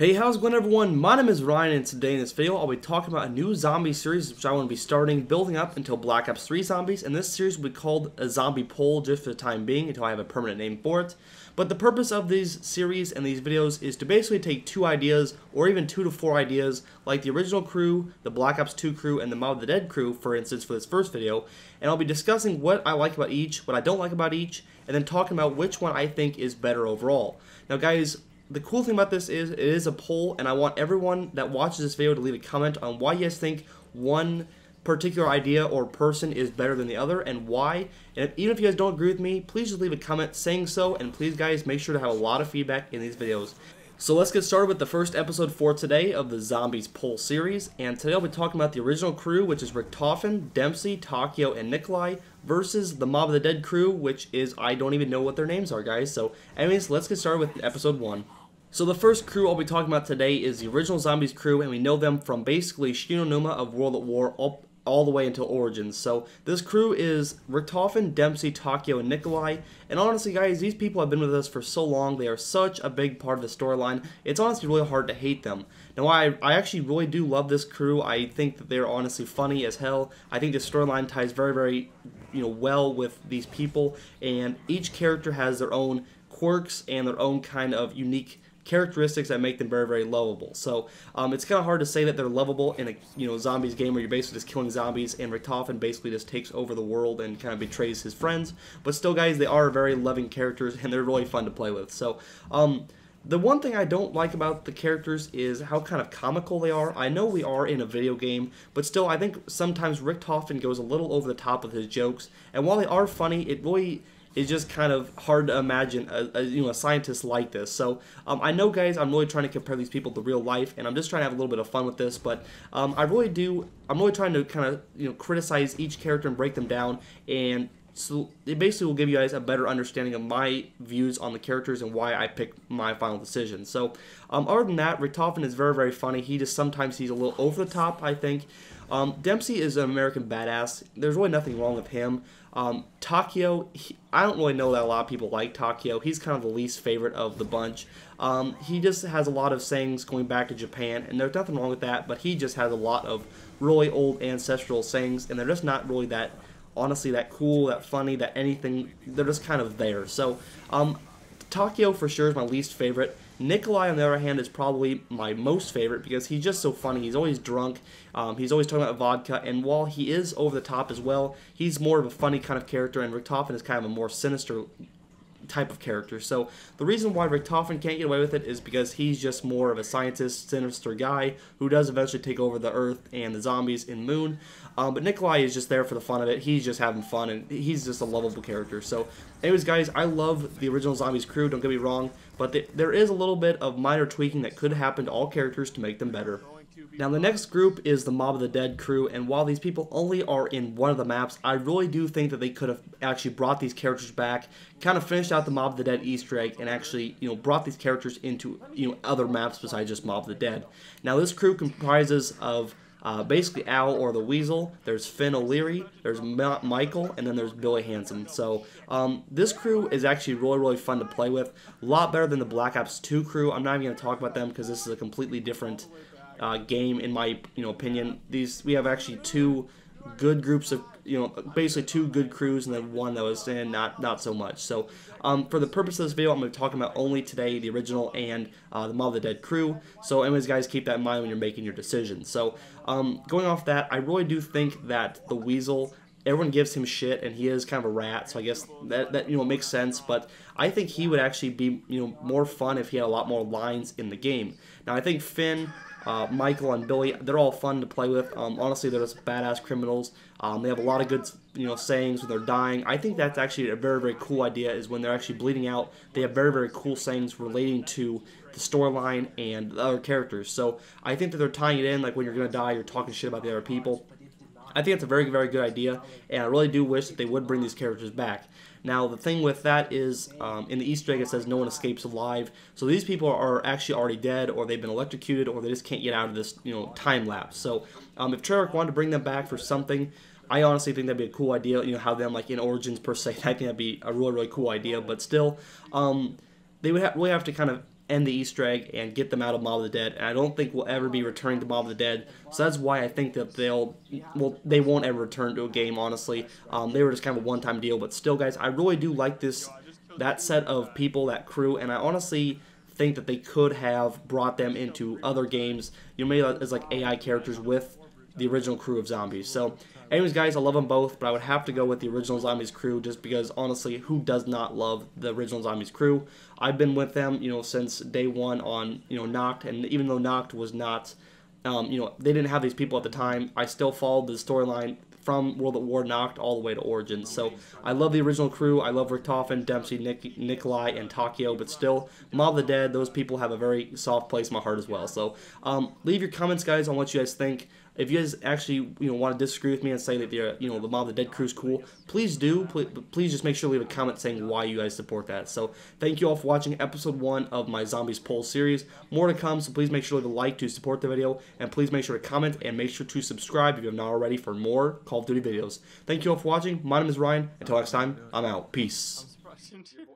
Hey, how's it going, everyone? My name is Ryan, and today in this video I'll be talking about a new zombie series which I want to be starting building up until Black Ops 3 Zombies, and this series will be called a Zombie Poll just for the time being until I have a permanent name for it. But the purpose of these series and these videos is to basically take 2 ideas, or even 2 to 4 ideas, like the original crew, the Black Ops 2 crew, and the MOTD Crew, for instance, for this first video, and I'll be discussing what I like about each, what I don't like about each, and then talking about which one I think is better overall. Now guys, the cool thing about this is it is a poll, and I want everyone that watches this video to leave a comment on why you guys think one particular idea or person is better than the other and why. And even if you guys don't agree with me, please just leave a comment saying so, and please guys make sure to have a lot of feedback in these videos. So let's get started with the first episode for today of the Zombies poll series, and today I'll be talking about the original crew, which is Richtofen, Dempsey, Takio, and Nikolai, versus the Mob of the Dead crew, which is, I don't even know what their names are, guys. So anyways, let's get started with episode 1. So the first crew I'll be talking about today is the original Zombies crew, and we know them from basically Shinonuma of World at War all the way until Origins. So this crew is Richtofen, Dempsey, Takio, and Nikolai. And honestly, guys, these people have been with us for so long. They are such a big part of the storyline. It's honestly really hard to hate them. Now, I actually really do love this crew. I think that they're honestly funny as hell. I think the storyline ties very, well with these people. And each character has their own quirks and their own kind of unique characteristics that make them very lovable. So it's kind of hard to say that they're lovable in a zombies game where you're basically just killing zombies, and Richtofen basically just takes over the world and kind of betrays his friends. But still, guys, they are very loving characters, and they're really fun to play with. So the one thing I don't like about the characters is how kind of comical they are. I know we are in a video game, but still, I think sometimes Richtofen goes a little over the top with his jokes, and while they are funny, it really is just kind of hard to imagine a scientist like this. So I know, guys, I'm really trying to compare these people to real life, and I'm just trying to have a little bit of fun with this. But I'm really trying to kind of criticize each character and break them down, and so it basically will give you guys a better understanding of my views on the characters and why I picked my final decision. So other than that, Richtofen is very funny. Sometimes he's a little over the top, I think. Dempsey is an American badass. There's really nothing wrong with him. Takio, I don't really know that a lot of people like Takio. He's kind of the least favorite of the bunch. He just has a lot of sayings going back to Japan, and there's nothing wrong with that, but he just has a lot of really old ancestral sayings, and they're just not really that, honestly, that cool, that funny, that anything. They're just kind of there. So Takio for sure is my least favorite. Nikolai, on the other hand, is probably my most favorite because he's just so funny. He's always drunk. He's always talking about vodka, and while he is over the top as well, he's more of a funny kind of character, and Richtofen is kind of a more sinister type of character. So the reason why Richtofen can't get away with it is because he's just more of a scientist, sinister guy who does eventually take over the Earth and the zombies in Moon. But Nikolai is just there for the fun of it. He's just having fun, and he's just a lovable character. So anyways, guys, I love the original Zombies crew, don't get me wrong, but there is a little bit of minor tweaking that could happen to all characters to make them better. Now, the next group is the Mob of the Dead crew, and while these people only are in one of the maps, I really do think that they could have actually brought these characters back, kind of finished out the Mob of the Dead Easter egg, and actually, brought these characters into, other maps besides just Mob of the Dead. Now, this crew comprises of basically Owl or the Weasel, there's Finn O'Leary, there's Michael, and then there's Billy Hansen. So this crew is actually really fun to play with, a lot better than the Black Ops 2 crew. I'm not even going to talk about them because this is a completely different game in my opinion. We have actually 2 good groups of basically 2 good crews, and then one that was not so much. So for the purpose of this video, I'm going to be talking about only today the original and the Mob of the Dead crew. So anyways, guys, keep that in mind when you're making your decisions. So going off that, I really do think that the Weasel, everyone gives him shit, and he is kind of a rat, so I guess that makes sense. But I think he would actually be more fun if he had a lot more lines in the game. Now I think Finn, Michael, and Billy, they're all fun to play with. Honestly, they're just badass criminals. They have a lot of good sayings when they're dying. I think that's actually a very cool idea, is when they're actually bleeding out, they have very cool sayings relating to the storyline and the other characters. So I think that they're tying it in, like when you're going to die, you're talking shit about the other people. I think it's a very good idea, and I really do wish that they would bring these characters back. Now, the thing with that is, in the Easter egg, it says no one escapes alive. So these people are actually already dead, or they've been electrocuted, or they just can't get out of this, time lapse. So if Treyarch wanted to bring them back for something, I honestly think that'd be a cool idea. Have them like in Origins per se. I think that'd be a really cool idea. But still, they would really have to kind of end the Easter egg and get them out of Mob of the Dead. And I don't think we'll ever be returning to Mob of the Dead. So that's why I think that they won't ever return to a game, honestly. They were just kind of a one-time deal. But still, guys, I really do like that set of people, that crew, and I honestly think that they could have brought them into other games, maybe as like AI characters with the original crew of Zombies. So anyways, guys, I love them both, but I would have to go with the original Zombies crew just because, honestly, who does not love the original Zombies crew? I've been with them, since day one on, Noct, and even though Noct was not, they didn't have these people at the time, I still followed the storyline from World at War Noct all the way to Origins. So I love the original crew. I love Richtofen, Dempsey, Nikolai, and Takio, but still, Mob of the Dead, those people have a very soft place in my heart as well. So leave your comments, guys, on what you guys think. If you guys actually want to disagree with me and say that the Mob of the Dead crew is cool, please do. Please just make sure to leave a comment saying why you guys support that. So thank you all for watching episode 1 of my Zombies poll series. More to come, so please make sure to leave a like to support the video, and please make sure to comment and make sure to subscribe if you have not already for more Call of Duty videos. Thank you all for watching. My name is Ryan. Until next time, I'm out. Peace. Your voice is too deep.